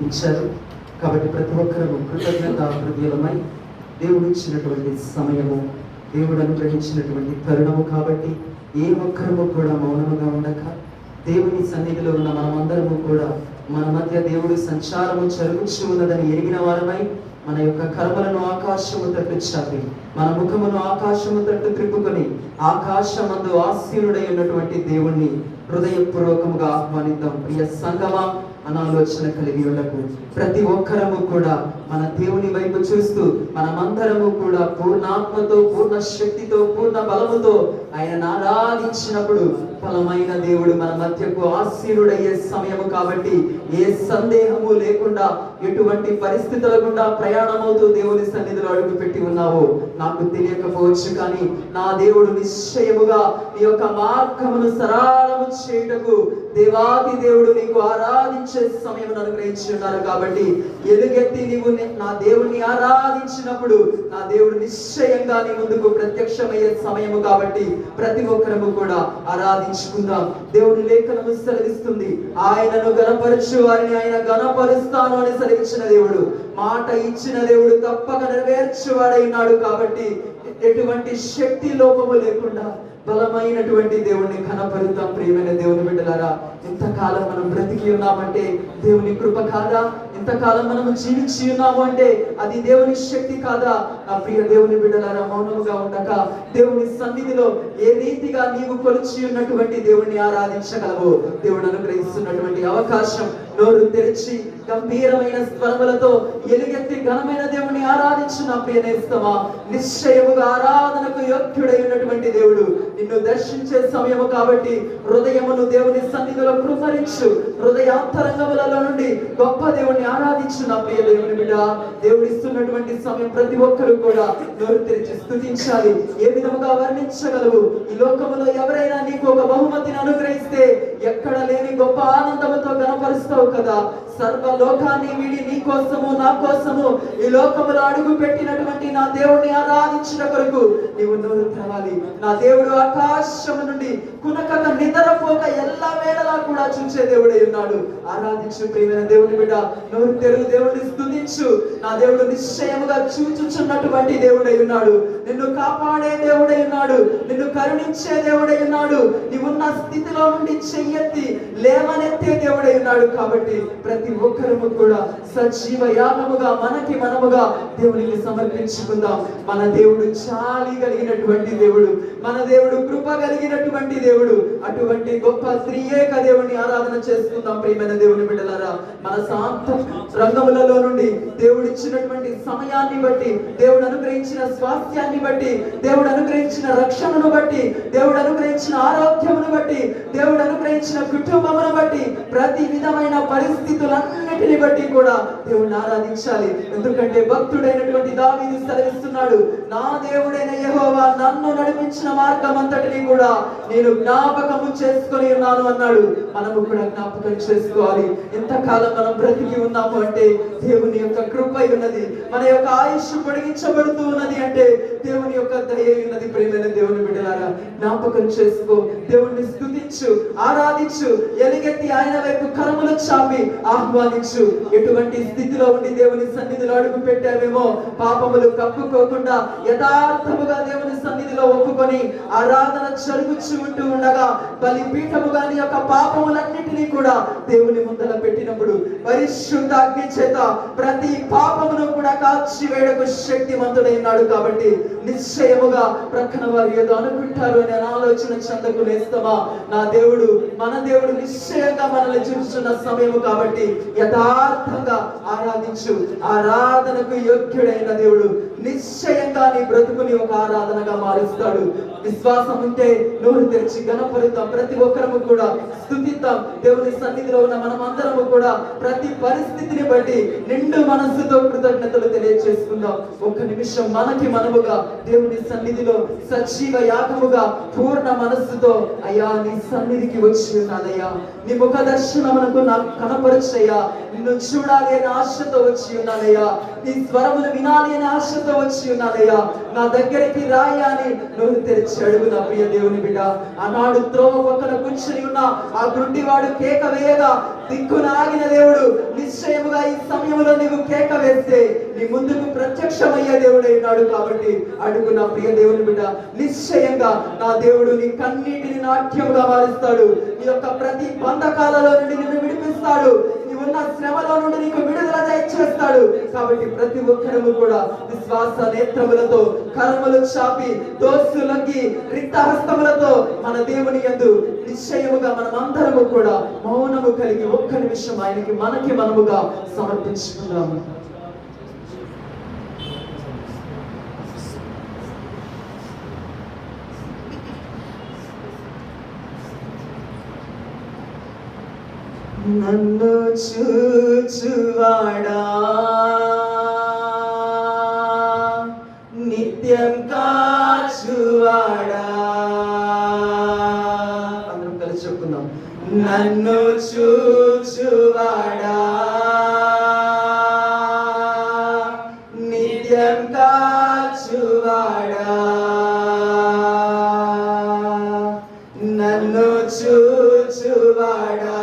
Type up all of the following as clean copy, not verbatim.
ఇచ్చారు. కాబట్టి ప్రతి ఒక్కరూ కృతజ్ఞత హృదయమై దేవుడు ఇచ్చినటువంటి సమయము, దేవుడు అనుగ్రహించినటువంటి తరుణము కాబట్టి ఏ ఒక్కరము కూడా మౌనముగా ఉండక దేవుని సన్నిధిలో ఉన్న మనమందరము కూడా మన మధ్య దేవుడు సంచారము జరుగుచు ఉన్నదని ఎరిగిన వారమై మన యొక్క కర్మలను ఆకాశము తట్టు చాపి మన ముఖమును ఆకాశము తట్టు త్రిప్పుకొని ఆకాశమందు ఆసీనుడై ఉన్నటువంటి దేవుణ్ణి హృదయపూర్వకముగా ఆహ్వానిద్దాం. ప్రియ సంగమా, అనాలోచన కలిగి ఉండకు. ప్రతి ఒక్కరము కూడా మన దేవుని వైపు చూస్తూ మనమందరము కూడా పూర్ణాత్మతో, పూర్ణ శక్తితో, పూర్ణ బలముతో ఆయనను ఆరాధించినప్పుడు బలమైన దేవుడు మన మధ్యకు ఆసీనుడయ్యే సమయము కాబట్టి ఏ సందేహము లేకుండా ఎటువంటి పరిస్థితుల గుండా ప్రయాణమవుతూ దేవుని సన్నిధిలో అడుగు పెట్టి ఉన్నావో నాకు తెలియకపోవచ్చు, కానీ నా దేవుడు నిశ్చయముగా నీ యొక్క మార్గమును సరళము చేయుటకు దేవాది దేవుడు నీకు ఆరాధించే సమయం అనుగ్రహించి ఉన్నారు. కాబట్టి ఎలుగెత్తి నీవు నా దేవుణ్ణి ఆరాధించినప్పుడు నా దేవుడు నిశ్చయంగా నీ ముందుకు ప్రత్యక్షమయ్యే సమయము కాబట్టి ప్రతి ఒక్కరము కూడా ఆరాధించుకుందాం. దేవుని లేఖనము సెలవిస్తుంది, ఆయనను గణపరచు వారిని ఆయన గణపరుస్తాను అని సెలవిచ్చిన దేవుడు, మాట ఇచ్చిన దేవుడు తప్పక నెరవేర్చువాడై ఉన్నాడు. కాబట్టి ఎటువంటి శక్తి లోపము లేకుండా బలమైనటువంటి దేవుణ్ణి కనపరుద్దాం. ప్రియమైన దేవుని బిడ్డలారా, ఇంతకాలం మనం బ్రతికి ఉన్నామంటే దేవుని కృప కాదా? ఇంతకాలం మనము జీవించి ఉన్నాము అంటే అది దేవుని శక్తి కాదా? నా ప్రియ దేవుని బిడ్డలారా, మౌనముగా ఉండక దేవుని సన్నిధిలో ఏ రీతిగా నీవు కొలిచి ఉన్నటువంటి దేవుణ్ణి ఆరాధించగలవు. దేవుడు అనుగ్రహిస్తున్నటువంటి అవకాశం, నోరు తెరిచి గంభీరమైన స్వరములతో ఎలుగెత్తి ఘనమైన దేవుణ్ణి ఆరాధించు నా ప్రియ నేస్తమా. నిశ్చయముగా ఆరాధనకు యోగ్యుడై ఉన్నటువంటి దేవుడు నిన్ను దర్శించే సమయము కాబట్టి హృదయమును దేవుని సన్నిధిలో కృపరించు. హృదయాంతరంగములలో నుండి గొప్ప దేవుణ్ణి ఆరాధించు నా ప్రియ దేవుని బిడ్డ. దేవుడు ఇస్తున్నటువంటి సమయం ప్రతి ఒక్కరు కూడా నోరు తెరిచి స్తుతించాలి. ఏ విధముగా వర్ణించగలవు? ఈ లోకములో ఎవరైనా నీకు ఒక బహుమతిని అనుగ్రహిస్తే ఎక్కడ లేని గొప్ప ఆనందముతో గణపరుస్తావు కదా. సర్వలోకాన్ని వీడి నీ కోసము, నా కోసము ఈ లోకములో అడుగు పెట్టినటువంటి నా దేవుణ్ణి ఆరాధించిన కొరకు నీవు నోరు తెరవాలి. నా దేవుడు ఆకాశము నుండి కునకక నిద్రపోక ఎల్ల వేళలా కూడా చూసే దేవుడై ఉన్నాడు. ఆరాధించు ప్రియమైన దేవుని బిడ్డ, నోరు తెరువు, దేవుడిని స్తుతించు. నా దేవుడు నిశ్చయముగా చూచుచున్నటువంటి దేవుడై ఉన్నాడు. నిన్ను కాపాడే దేవుడై ఉన్నాడు. నిన్ను కరుణించే దేవుడై ఉన్నాడు. నీవున్న స్థితిలో నుండి చెయ్యెత్తి లేవనెత్తే దేవుడై ఉన్నాడు. కాబట్టి ప్రతి ఒక్కరము కూడా సజీవ యాగముగా మనముగా దేవునికి సమర్పించుకుందాం. మన దేవుడు చాలి కలిగినటువంటి దేవుడు, మన దేవుడు కృప కలిగినటువంటి దేవుడు. అటువంటి గొప్ప త్రియేక దేవుని ఆరాధన చేసుకుందాం. ప్రియమైన దేవుని బిడ్డలారా, మన శాంత రంగములలో నుండి దేవుడు ఇచ్చినటువంటి సమయాన్ని బట్టి, దేవుడు అనుగ్రహించిన స్వాస్థ్యాన్ని బట్టి, దేవుడు అనుగ్రహించిన రక్షణను బట్టి, దేవుడు అనుగ్రహించిన ఆరోగ్యమును బట్టి, దేవుడు అనుగ్రహించిన కుటుంబమును బట్టి, ప్రతి విధమైన పరిస్థితులన్నిటిని బట్టి కూడా దేవుడిని ఆరాధించాలి. ఎందుకంటే భక్తుడైనటువంటి దావీదు సెలవిస్తున్నాడు, నా దేవుడైన యెహోవా నన్ను నడిపించిన మార్గం అంతటిని కూడా నేను జ్ఞాపకము చేసుకొని ఉన్నాను అన్నాడు. మనము కూడా జ్ఞాపకం చేసుకోవాలి. ఎంతకాలం మనం బ్రతికి ఉన్నాము అంటే దేవుని యొక్క కృప ఉన్నది. మన యొక్క ఆయుష్ పొడిగించబడుతూ ఉన్నది అంటే దేవుని యొక్క దయ ఉన్నది. ప్రియమైన దేవుని బిడ్డలారా, జ్ఞాపకం చేసుకో. దేవుణ్ణి స్తుతించు, ఆరాధించు. ఎలుగెత్తి ఆయన వైపు కరములు చాపి ఆహ్వానించు. ఎటువంటి స్థితిలో ఉండి దేవుని సన్నిధిలో అడుగు పెట్టావేమో పాపములు కప్పుకోకుండా యథార్థముగా దేవుని సన్నిధిలో ఒప్పుకొని ఆరాధన జరుగుచు ఉంటూ ఉండగా బలిపీఠముగా నీ యొక్క పాపములన్నిటినీ కూడా దేవుని ముందర పెట్టినప్పుడు పరిశుద్ధ అగ్ని చేత ప్రతి పాపమును కూడా కాల్చి వేయడకు శక్తిమంతుడైనాడు. కాబట్టి నిశ్చయముగా ప్రక్కన వారు ఏదో అనుకుంటారు అనే ఆలోచన చెందకు నేస్తమా. నా దేవుడు, మన దేవుడు నిశ్చయంగా మనల్ని చూస్తున్న సమయము కాబట్టి యథార్థంగా ఆరాధించు. ఆరాధనకు యోగ్యుడైన దేవుడు నిశ్చయంగా నీ బ్రతుకుని ఒక ఆరాధనగా మారుస్తాడు. విశ్వాసం ఉంటే నోరు తెరిచి గణపరుద్దాం. ప్రతి ఒక్కరము కూడా స్తుతిద్దాం. దేవుని సన్నిధిలో ఉన్న మనమందరము కూడా ప్రతి పరిస్థితిని బట్టి నిండు మనస్సుతో కృతజ్ఞతలు తెలియజేసుకుందాం. ఒక్క నిమిషం మనముగా దేవుని సన్నిధిలో సజీవ యాగముగా పూర్ణ మనస్సుతో, అయ్యా నీ సన్నిధికి వచ్చి ఉన్నానయ్యా, నీ ముఖ దర్శనమునకు నాకు కనపరచయ్యా, నిన్ను చూడాలి అనే ఆశతో వచ్చి ఉన్నానయ్యా, నీ స్వరమును వినాలి అనే ఆశతో వచ్చి ఉన్నానయ్యా, నా దగ్గరికి రాయి అని నోరు తెరిచి అడుగు నా ప్రియ దేవుని బిడ్డ. ఆనాడు త్రోవ పక్కన కూర్చొని ఉన్న ఆ గుడ్డివాడు కేక వేయగా దిక్కున ఆగిన దేవుడు నిశ్చయముగా ఈ సమయంలో నీవు కేక వేస్తే నీ ముందుకు ప్రత్యక్షమయ్యే దేవుడై ఉన్నాడు. కాబట్టి అడుగు నా ప్రియ దేవుని బిడ్డ, నిశ్చయంగా నా దేవుడు నీ కన్నీటిని నాట్యముగా మారుస్తాడు. నీ యొక్క ప్రతి బంధకాలలో నుండి నిన్ను విడిపిస్తాడు. నీవున్న శ్రమలో నుండి నీకు విడుదల దయచేస్తాడు. కాబట్టి ప్రతి ఒక్కరము కూడా విశ్వాస నేత్రములతో, కర్మలు చాపి, దోస్తులకి రిక్తహస్తములతో మన దేవుని యందు నిశ్చయముగా మనమందరము కూడా మౌనము కలిగి ఒక్క నిమిషం ఆయనకి మనముగా సమర్పించుకుందాము. నన్ను చూచువాడా, నిత్యం కాచువాడా, అందరం కలిసి చెప్పుకుందాం. నన్ను చూచువాడా, నిత్యం కాచువాడా, నన్ను చూచువాడా,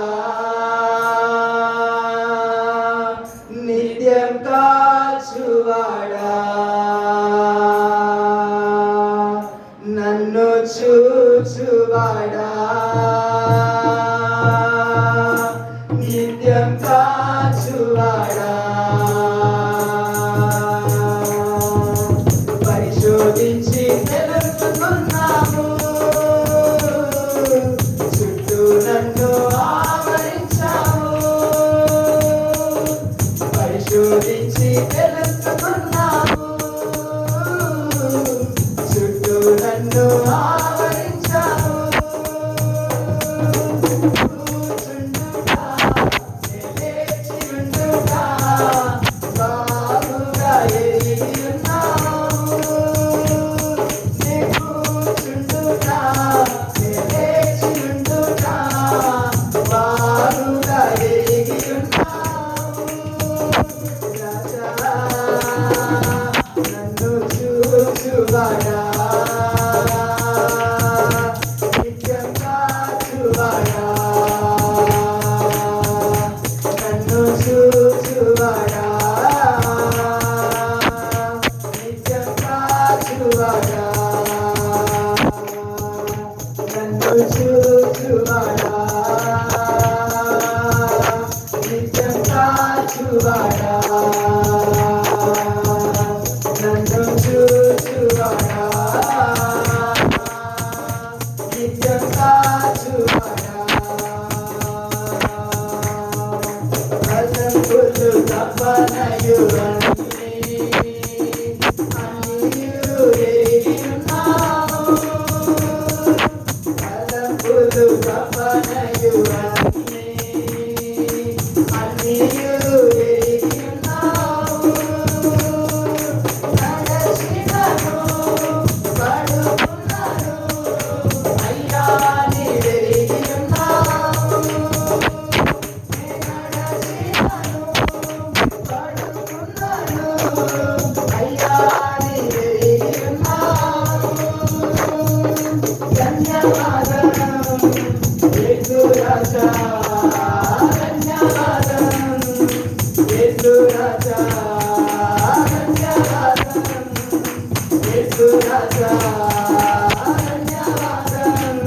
నిత్యం కాచువాడా, నన్ను చూచువాడా, నిత్యం కాచువాడా, పరిశోధించి తెలుసుకున్నాము, చుట్టూ నన్ను ఆవరించావు, పరిశోధించి తెలుసుకున్నాము, చుట్టూ నన్ను ఆవరించావు, కూర్చుండుగా లేచి ఉండుగా బాగుగా ఎరిగి ఉన్నావు, నే కూర్చుండుగా లేచి ఉండుగా బాగుగా ఎరిగి ఉన్నావు, రాజా నన్ను చూచువాడా, నిత్యం కాచువాడా, నన్ను చూచువాడా, నిత్యం కాచువాడా, నన్ను చూచువాడా, నిత్యం కాచువాడా, నన్ను చూచువాడా, నిత్యం కాచువాడా, అసంపులు తప్పనయు అన్నియు ఎరిగి ఉన్నావు, అసంపులు తప్పనయు అన్నియు ఎరిగి ఉన్నావు, నడచినను పడుకున్నాను అయ్యా నీవెరిగి ఉన్నావు, నడచినను పడుకున్నాను అయ్యా నీవెరిగి ఉన్నావు, ధన్యవాదం యేసు రాజా, ధన్యవాదం యేసు రాజా, ధన్యవాదం యేసు రాజా, ధన్యవాదం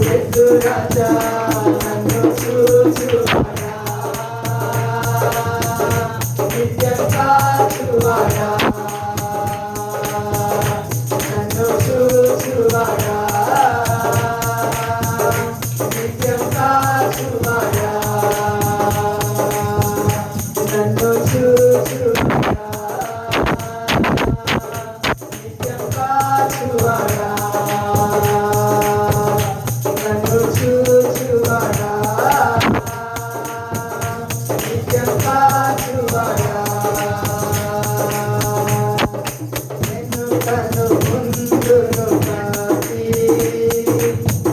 యేసు రాజా, నన్ను చూచువాడా, నిత్యం కాచువాడా, నన్ను చూచువాడా, నిత్యం కాచువాడా, నన్ను చూచువాడా, నిత్యం కాచువాడా, నన్ను చూచువాడా, నిత్యం కాచువాడా, వెనుకను ముందును కాచి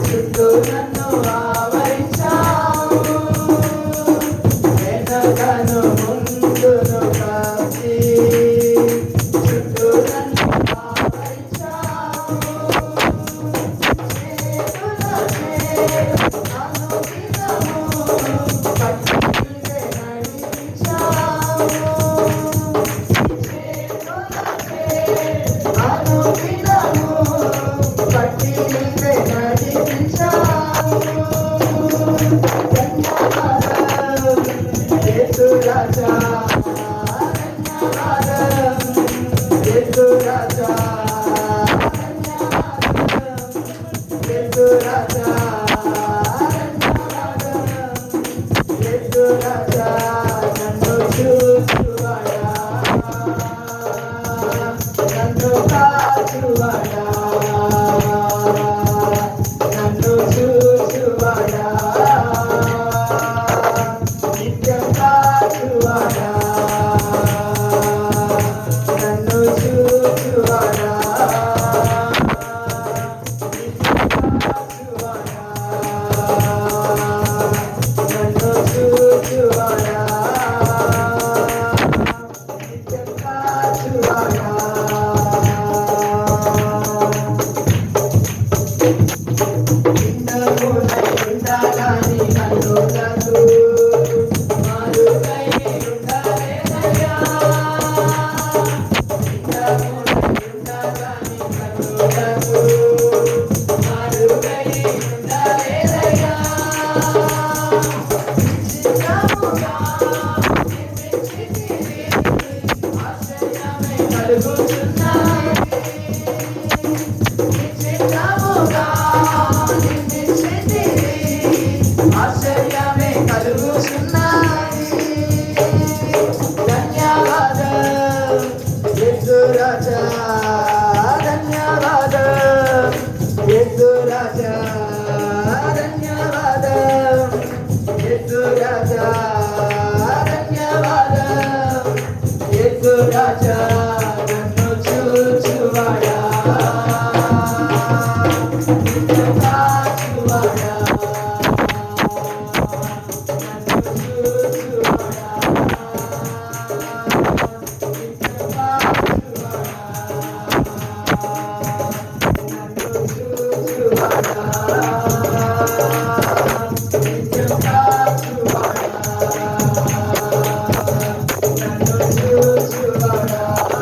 చుట్టూ నన్ను ఆవరించావు, వెనుకను ముందును కాచి చుట్టూ నన్ను ఆవరించావు, చేతులచే అనుదినము పట్టుకునే నడిపించావు, రాజా ధన్యవాదం యేసు రాజా ధన్యవాదం యేసు రాజా ధన్యవాదం యేసు రాజా నన్ను చూచువాడా నన్ను కాచువాడా నన్ను చూచువాడా నిత్యం కాచువాడా నన్ను చూచువాడా నిత్యం కాచువాడా నన్ను చూచువాడా నిత్యం కాచువాడా ఆశ్చర్యమే కలుగుచున్నాయి ధన్యవాదం యేసు రాజా ధన్యవాదం యేసు రాజా ధన్యవాదం యేసు రాజా ధన్యవాదం యేసు రాజా నన్ను చూచువాడా నిత్యం కాచువాడా నన్ను చూచువాడా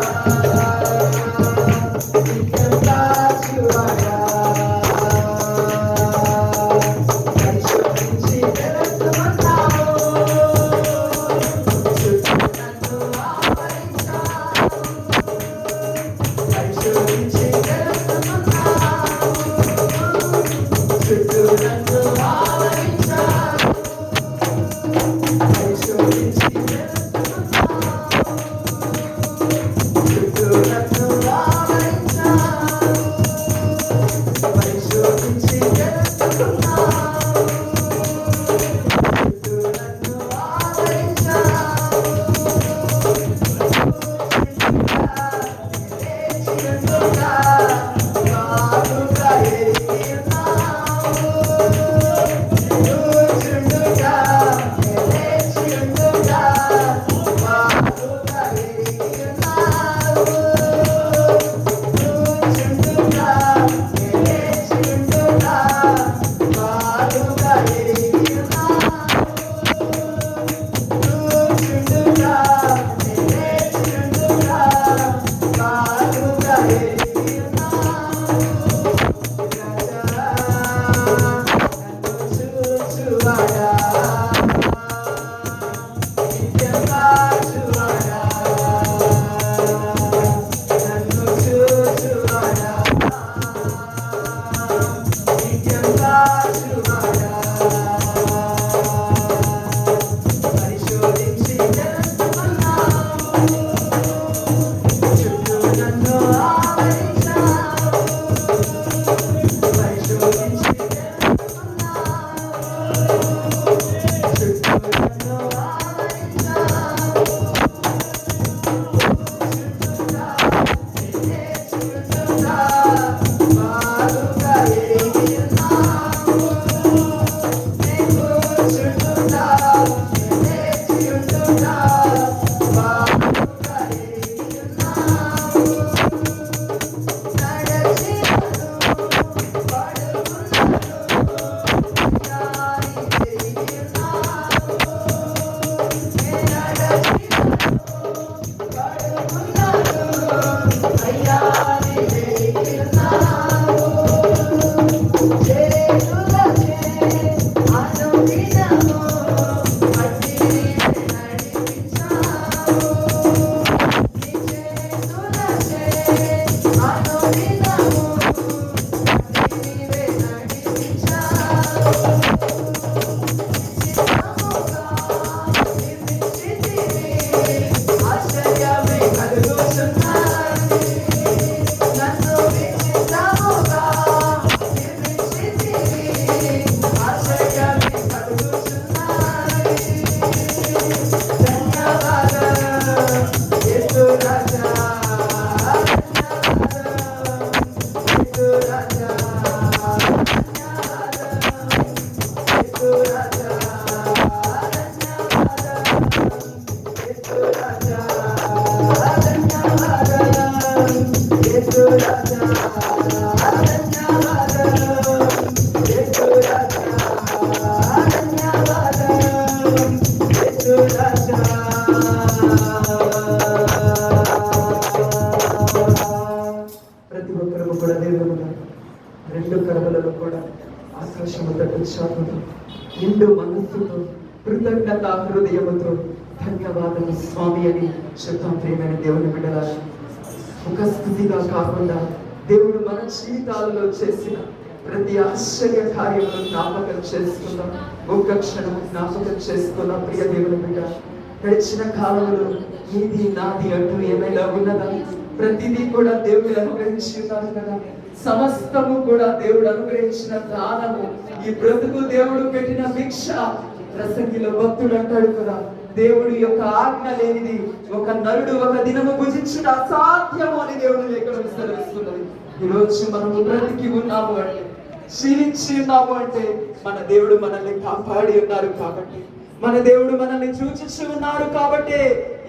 రాజా ప్రతి ఒక్కరు కూడా దేవుడు రెండు కరములలో కూడా ఆకాశము తట్టు చాటుతూ నిండు మనస్సుతో కృతజ్ఞత హృదయముతో ధన్యవాదము స్వామి అని చెప్తాం. ప్రియమైన దేవుని బిడ్డలారా, ఒక స్థితిగా కాకుండా దేవుడు మన జీవితాలలో చేసిన ప్రతి ఆశ్చర్య కార్యములను జ్ఞాపకం చేసుకుందాం. ఒక్క క్షణం జ్ఞాపకం చేసుకుందాం. ప్రియ దేవుని బిడ్డ, గడిచిన కాలంలో నీది నాది అంటూ ఏమైనా ఉన్నదా? ప్రతిదీ కూడా దేవుడు అనుగ్రహించి ఉన్నారు కదా. సమస్తము కూడా దేవుడు అనుగ్రహించిన దానము, ఈ బ్రతుకు దేవుడు పెట్టిన భిక్ష. ప్రసంగిలో భక్తుడు అంటాడు కదా, దేవుడి యొక్క ఆజ్ఞ లేనిది ఒక నరుడు ఒక దినము భుజించుట అసాధ్యము అని దేవుడు లేఖనం సెలవిస్తున్నది. ఈరోజు మనము బ్రతికి ఉన్నాము అంటే, జీవించి ఉన్నాము అంటే మన దేవుడు మనల్ని కాపాడి ఉన్నారు కాబట్టి, మన దేవుడు మనల్ని చూచి ఉన్నారు కాబట్టి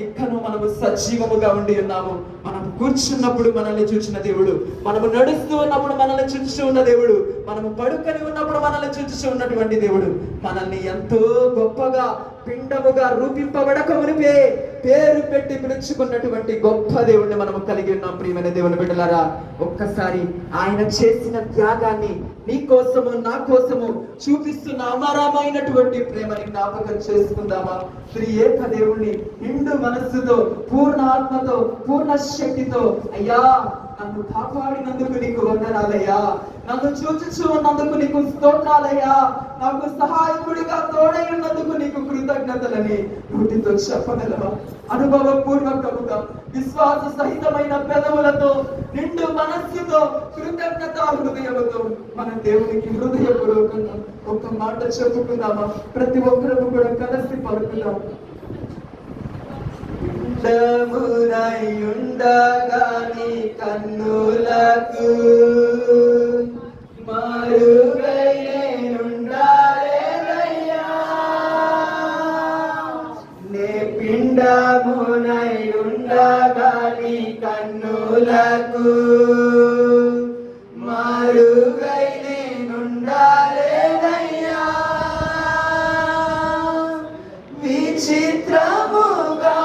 ఇక్కను మనము సజీవముగా ఉండి ఉన్నాము. మనం కూర్చున్నప్పుడు మనల్ని చూచిన దేవుడు, మనము నడుస్తూ ఉన్నప్పుడు మనల్ని చూచి ఉన్న దేవుడు, మనము పడుకొని ఉన్నప్పుడు మనల్ని చూచి ఉన్నటువంటి దేవుడు మనల్ని ఎంతో గొప్పగా పిండముగా రూపింపబడక మునిపే పేరు పెట్టి పిలుచుకున్నటువంటి గొప్ప దేవుడిని మనము కలిగి ఉన్నాం. ప్రియమైన దేవుని బిడ్డలారా, ఒక్కసారి ఆయన చేసిన త్యాగాన్ని నీ కోసము నా కోసము చూపిస్తున్న అమరమైనటువంటి ప్రేమని జ్ఞాపకం చేసుకుందామా? శ్రీ ఏక దేవుణ్ణి నిండు మనస్సుతో, పూర్ణ ఆత్మతో, పూర్ణ శక్తితో, అయ్యా నన్ను కాపాడినందుకు నీకు వందనాలయ్యా, నన్ను చూచుచు ఉన్నందుకు నీకు స్తోత్రాలయ్యా, నాకు సహాయకుడిగా తోడై ఉన్నందుకు నీకు కృతజ్ఞతలని నోటితో చెప్పగలవా? అనుభవపూర్వకముగా విశ్వాస సహితమైన పెదవులతో, నిండు మనస్సుతో, కృతజ్ఞత హృదయముతో మన దేవునికి హృదయపూర్వకంగా ఒక మాట చెప్పుకుందామా? ప్రతి ఒక్కరు కూడా కలిసి పలుకుదాం. ఉండగాని కన్నులకు మరుగై నేనుండాలేనయ్యా, నే పిండమునై ఉండగాని కన్నులకు మరుగై నేనుండాలేనయ్యా, విచిత్రముగా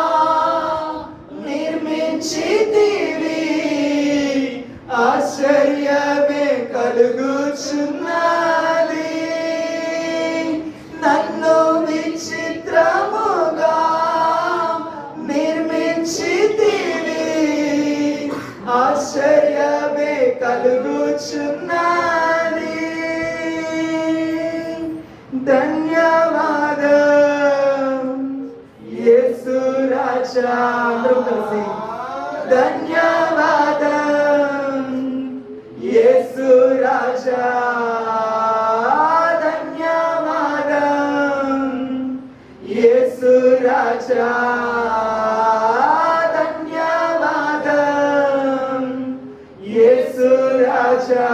ఆశ్చర్యమే కలుగుచున్నది, నన్ను విచిత్రముగా నిర్మించితివి, ఆశ్చర్యమే కలుగుచున్నది. ధన్యవాదం యేసు రాజా, ధన్యవాదం యేసు రాజా, ధన్యవాదం యేసు రాజా, ధన్యవాదం యేసు రాజా,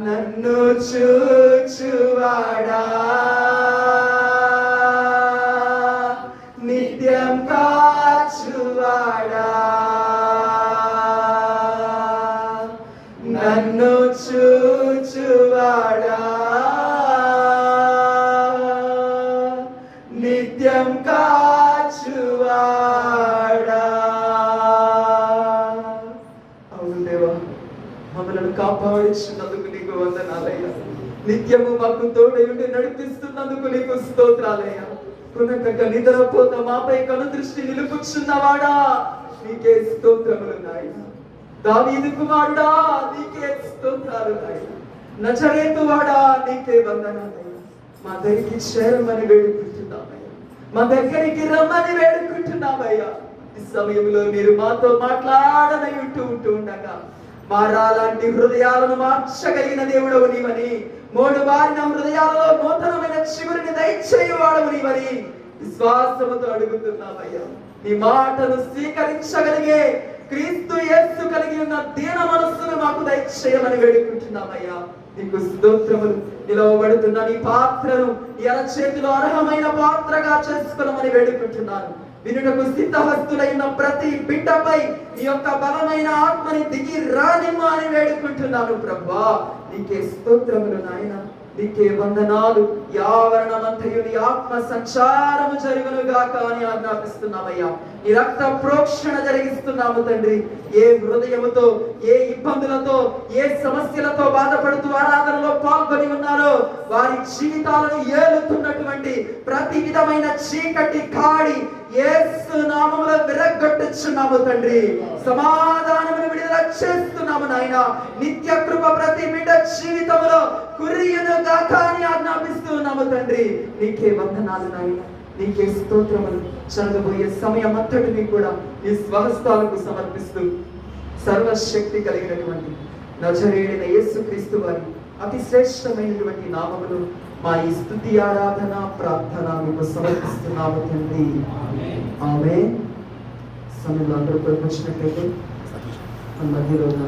నన్ను చూచువాడా, నిత్యం కాచువాడా, నన్ను చూచువాడా, నిత్యం కాచువాడా. అవును దేవా, మమ్మల్ని కాపాడించినందుకు నీకు వందనాలయ్యా, నిత్యము మాకు తోడయుండి నడిపిస్తున్నందుకు నీకు స్తోత్రాలయ్యా. పునక నిద్రపోత మాపై కను దృష్టి నిలుపుచున్నవాడా, నీకే స్తోత్రములు నాయనా. దావీదు కుమారుడా, నీకే స్తోత్రాలు నాయనా. నజరేతు వాడా, నీకే వందనాలయ్యా. మా దగ్గరికి చేరమని వేడుకుంటున్నామయ్యా, మా దగ్గరికి రమ్మని వేడుకుంటున్నామయ్యా. ఈ సమయంలో మీరు మాతో మాట్లాడనై ఉంటూ ఉండగా మారాలాంటి హృదయాలను మార్చగలిగిన దేవుడవు నీవని, మూడు బారిన హృదయాలలో నూతనమైన చిగురిని దయచేయువాడవు నీవని విశ్వాసముతో అడుగుతున్నామయ్యా. నీ మాటను స్వీకరించగలిగే క్రీస్తు యేసు కలిగి ఉన్న దీన మనస్సును మాకు దయచేయమని వేడుకుంటున్నామయ్యా. నీకు స్తోత్రములు. నిలవబడుతున్న నీ పాత్రను ఈ అరచేతిలో అర్హమైన పాత్రగా చేసుకోమని వేడుకుంటున్నాను. వినుటకు సిద్ధహస్తులైన ప్రతి బిడ్డపై నీ యొక్క బలమైన ఆత్మని దిగి రానిమ్మ అని వేడుకుంటున్నాను ప్రభువా. నీకే స్తోత్రములు నాయన. నీకే వందనాలు. ఈ ఆవరణమంతయు నీ ఆత్మ సంచారము జరుగును గాక అని ఆజ్ఞాపిస్తున్నామయ్యా. నీ రక్త ప్రోక్షణ జరిగిస్తున్నాము తండ్రి. ఏ హృదయముతో, ఏ ఇబ్బందులతో, ఏ సమస్యలతో బాధపడుతూ ఆరాధనలో పాల్గొని ఉన్నారో వారి జీవితాలను ఏలుతున్నటువంటి ప్రతి విధమైన చీకటి కాడి యేసు నామములో విరగ్గొట్టుచున్నాము తండ్రి. సమాధానమును విడుదల చేస్తున్నాము నాయన. నిత్య కృప ప్రతి బిడ్డ జీవితంలో కురియను గాక అని ఆజ్ఞాపిస్తున్నాము తండ్రి. నీకే వందనాలు నాయన, నీకే స్తోత్రములు. జరగబోయే సమయం అంతటిని కూడా నీ స్వహస్తాలకు సమర్పిస్తూ సర్వశక్తి కలిగినటువంటి నజరేయుడైన యేసుక్రీస్తు వారి అతి శ్రేష్టమైనటువంటి నామములు మా ఈ స్తుతి ఆరాధన ప్రార్థన మీకు సమర్పిస్తున్నాము తండ్రి. ఆమేన్. సమయంలో అందరూ వచ్చినట్లయితే మన మధ్యలో ఉన్న